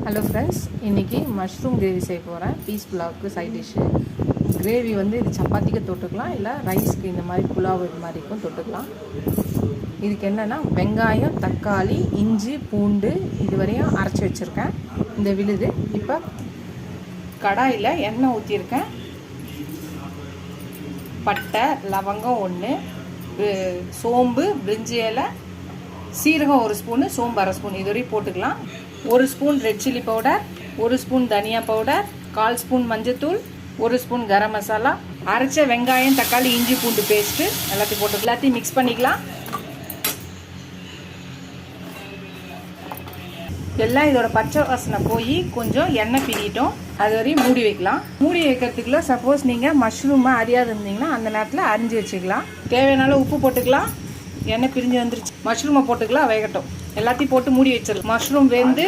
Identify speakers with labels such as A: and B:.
A: Hello friends, இன்றைக்கி mushroom gravy செய்ய போகிறேன். பீஸ் புலாவுக்கு சைட் டிஷ்ஷு. கிரேவி வந்து இது சப்பாத்திக்கு தொட்டுக்கலாம், இல்லை ரைஸ்க்கு இந்த மாதிரி புலாவ் இது மாதிரிக்கும் தொட்டுக்கலாம். இதுக்கு என்னென்னா வெங்காயம், தக்காளி, இஞ்சி, பூண்டு இதுவரையும் அரைச்சி வச்சுருக்கேன். இந்த விழுது இப்போ கடாயில் எண்ணெய் ஊற்றிருக்கேன். பட்டை, லவங்கம் 1, சோம்பு, பிரிஞ்சி இலை, சீரகம் 1 ஸ்பூனு, சோம்பு 1/2 ஸ்பூன் இதுவரையும் போட்டுக்கலாம். 1 spoon red chilli powder, 1 spoon தனியா பவுடர், 1/4 ஸ்பூன் மஞ்சத்தூள், 1 ஸ்பூன் கரம் மசாலா, அரைச்ச வெங்காயம், தக்காளி, இஞ்சி, பூண்டு பேஸ்ட்டு எல்லாத்தையும் போட்டு எல்லாத்தையும் மிக்ஸ் பண்ணிக்கலாம். எல்லாம் இதோட பச்சை வாசனை போய் கொஞ்சம் எண்ணெய் பிரிட்டோம். அது வரையும் மூடி வைக்கலாம். மூடி வைக்கிறதுக்குள்ள சப்போஸ் நீங்கள் மஷ்ரூமை அறியாது இருந்தீங்கன்னா அந்த நேரத்தில் அரிஞ்சு வச்சுக்கலாம். தேவையான உப்பு போட்டுக்கலாம். எண்ணெய் பிரிஞ்சு வந்துருச்சு. மஷ்ரூமை போட்டுக்கலாம், வேகட்டும். எல்லாத்தையும் போட்டு மூடி வச்சிடலாம். மஷ்ரூம் வெந்து